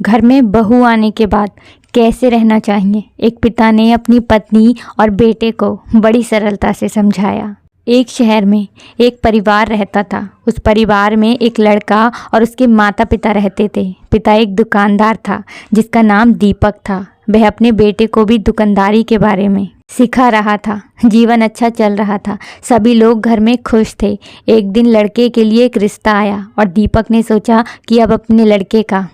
घर में बहू आने के बाद कैसे रहना चाहिए, एक पिता ने अपनी पत्नी और बेटे को बड़ी सरलता से समझाया। एक शहर में एक परिवार रहता था। उस परिवार में एक लड़का और उसके माता पिता रहते थे। पिता एक दुकानदार था जिसका नाम दीपक था। वह अपने बेटे को भी दुकानदारी के बारे में सिखा रहा था। जीवन अच्छा चल रहा था, सभी लोग घर में खुश थे। एक दिन लड़के के लिए एक रिश्ता आया और दीपक ने सोचा कि अब अपने लड़के का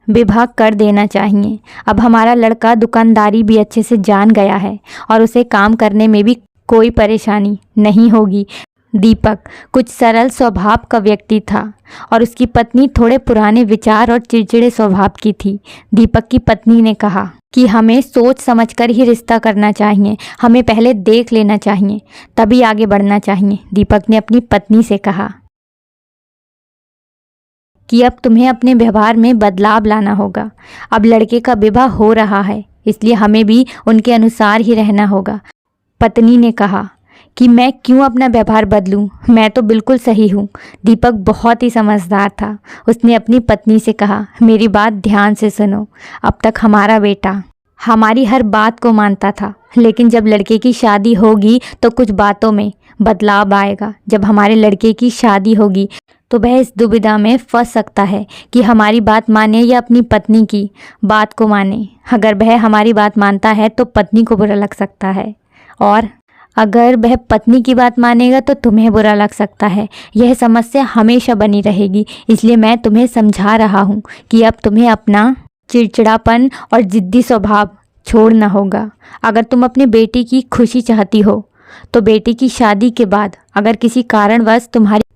विवाह कर देना चाहिए। अब हमारा लड़का दुकानदारी भी अच्छे से जान गया है और उसे काम करने में भी कोई परेशानी नहीं होगी। दीपक कुछ सरल स्वभाव का व्यक्ति था और उसकी पत्नी थोड़े पुराने विचार और चिड़चिड़े स्वभाव की थी। दीपक की पत्नी ने कहा कि हमें सोच समझकर ही रिश्ता करना चाहिए, हमें पहले देख लेना चाहिए, तभी आगे बढ़ना चाहिए। दीपक ने अपनी पत्नी से कहा कि अब तुम्हें अपने व्यवहार में बदलाव लाना होगा। अब लड़के का विवाह हो रहा है, इसलिए हमें भी उनके अनुसार ही रहना होगा। पत्नी ने कहा कि मैं क्यों अपना व्यवहार बदलूं, मैं तो बिल्कुल सही हूँ। दीपक बहुत ही समझदार था। उसने अपनी पत्नी से कहा, मेरी बात ध्यान से सुनो। अब तक हमारा बेटा हमारी हर बात को मानता था, लेकिन जब लड़के की शादी होगी तो कुछ बातों में बदलाव आएगा। जब हमारे लड़के की शादी होगी तो वह इस दुविधा में फंस सकता है कि हमारी बात माने या अपनी पत्नी की बात को माने। अगर वह हमारी बात मानता है तो पत्नी को बुरा लग सकता है, और अगर वह पत्नी की बात मानेगा तो तुम्हें बुरा लग सकता है। यह समस्या हमेशा बनी रहेगी। इसलिए मैं तुम्हें समझा रहा हूँ कि अब तुम्हें अपना चिड़चिड़ापन और जिद्दी स्वभाव छोड़ना होगा। अगर तुम अपने बेटी की खुशी चाहती हो तो बेटी की शादी के बाद अगर किसी कारणवश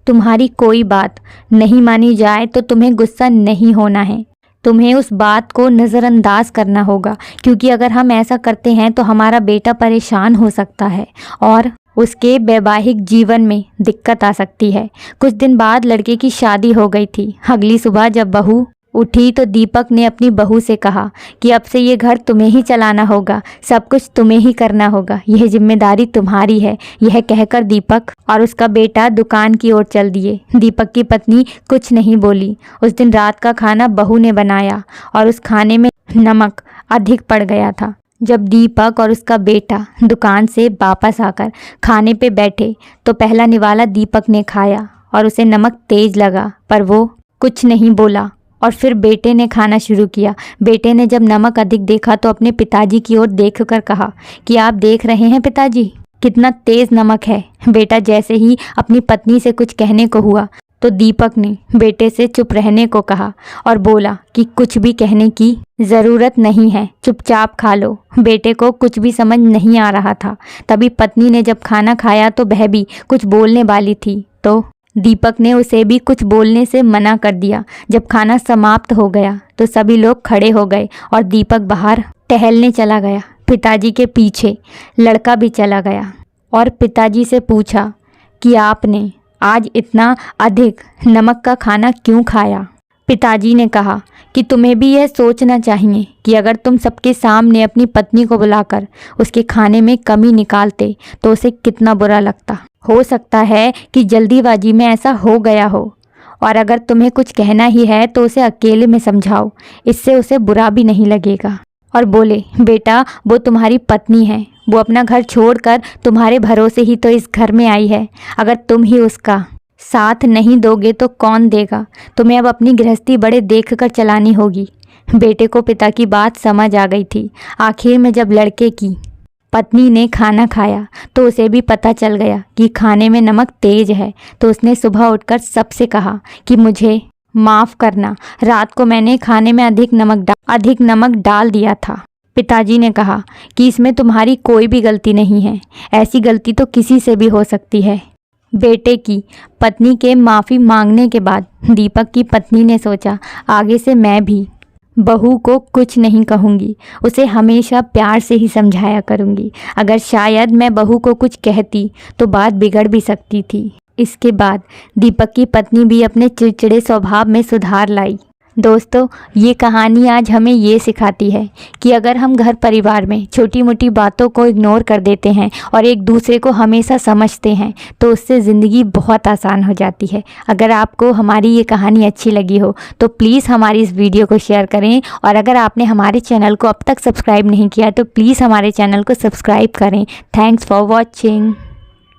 तुम्हारी कोई बात नहीं मानी जाए तो तुम्हें गुस्सा नहीं होना है। तुम्हें उस बात को नज़रअंदाज करना होगा, क्योंकि अगर हम ऐसा करते हैं तो हमारा बेटा परेशान हो सकता है और उसके वैवाहिक जीवन में दिक्कत आ सकती है। कुछ दिन बाद लड़के की शादी हो गई थी। अगली सुबह जब बहू उठी तो दीपक ने अपनी बहू से कहा कि अब से ये घर तुम्हें ही चलाना होगा, सब कुछ तुम्हें ही करना होगा, यह जिम्मेदारी तुम्हारी है। यह कहकर दीपक और उसका बेटा दुकान की ओर चल दिए। दीपक की पत्नी कुछ नहीं बोली। उस दिन रात का खाना बहू ने बनाया और उस खाने में नमक अधिक पड़ गया था। जब दीपक और उसका बेटा दुकान से वापस आकर खाने पे बैठे तो पहला निवाला दीपक ने खाया और उसे नमक तेज लगा, पर वो कुछ नहीं बोला और फिर बेटे ने खाना शुरू किया। बेटे ने जब नमक अधिक देखा तो अपने पिताजी की ओर देखकर कहा कि आप देख रहे हैं पिताजी, कितना तेज नमक है। बेटा जैसे ही अपनी पत्नी से कुछ कहने को हुआ तो दीपक ने बेटे से चुप रहने को कहा और बोला कि कुछ भी कहने की ज़रूरत नहीं है, चुपचाप खा लो। बेटे को कुछ भी समझ नहीं आ रहा था। तभी पत्नी ने जब खाना खाया तो वह भी कुछ बोलने वाली थी तो दीपक ने उसे भी कुछ बोलने से मना कर दिया। जब खाना समाप्त हो गया तो सभी लोग खड़े हो गए और दीपक बाहर टहलने चला गया। पिताजी के पीछे लड़का भी चला गया और पिताजी से पूछा कि आपने आज इतना अधिक नमक का खाना क्यों खाया। पिताजी ने कहा कि तुम्हें भी यह सोचना चाहिए कि अगर तुम सबके सामने अपनी पत्नी को बुलाकर उसके खाने में कमी निकालते तो उसे कितना बुरा लगता। हो सकता है कि जल्दीबाजी में ऐसा हो गया हो, और अगर तुम्हें कुछ कहना ही है तो उसे अकेले में समझाओ, इससे उसे बुरा भी नहीं लगेगा। और बोले, बेटा वो तुम्हारी पत्नी है, वो अपना घर छोड़कर तुम्हारे भरोसे ही तो इस घर में आई है। अगर तुम ही उसका साथ नहीं दोगे तो कौन देगा। तुम्हें अब अपनी गृहस्थी बड़े देख कर चलानी होगी। बेटे को पिता की बात समझ आ गई थी। आखिर में जब लड़के की पत्नी ने खाना खाया तो उसे भी पता चल गया कि खाने में नमक तेज है। तो उसने सुबह उठकर सबसे कहा कि मुझे माफ़ करना, रात को मैंने खाने में अधिक नमक डाल दिया था। पिताजी ने कहा कि इसमें तुम्हारी कोई भी गलती नहीं है, ऐसी गलती तो किसी से भी हो सकती है। बेटे की पत्नी के माफ़ी मांगने के बाद दीपक की पत्नी ने सोचा, आगे से मैं भी बहू को कुछ नहीं कहूँगी, उसे हमेशा प्यार से ही समझाया करूँगी। अगर शायद मैं बहू को कुछ कहती तो बात बिगड़ भी सकती थी। इसके बाद दीपक की पत्नी भी अपने चिड़चिड़े स्वभाव में सुधार लाई। दोस्तों, ये कहानी आज हमें ये सिखाती है कि अगर हम घर परिवार में छोटी मोटी बातों को इग्नोर कर देते हैं और एक दूसरे को हमेशा समझते हैं तो उससे ज़िंदगी बहुत आसान हो जाती है। अगर आपको हमारी ये कहानी अच्छी लगी हो तो प्लीज़ हमारी इस वीडियो को शेयर करें, और अगर आपने हमारे चैनल को अब तक सब्सक्राइब नहीं किया तो प्लीज़ हमारे चैनल को सब्सक्राइब करें। Thanks for watching.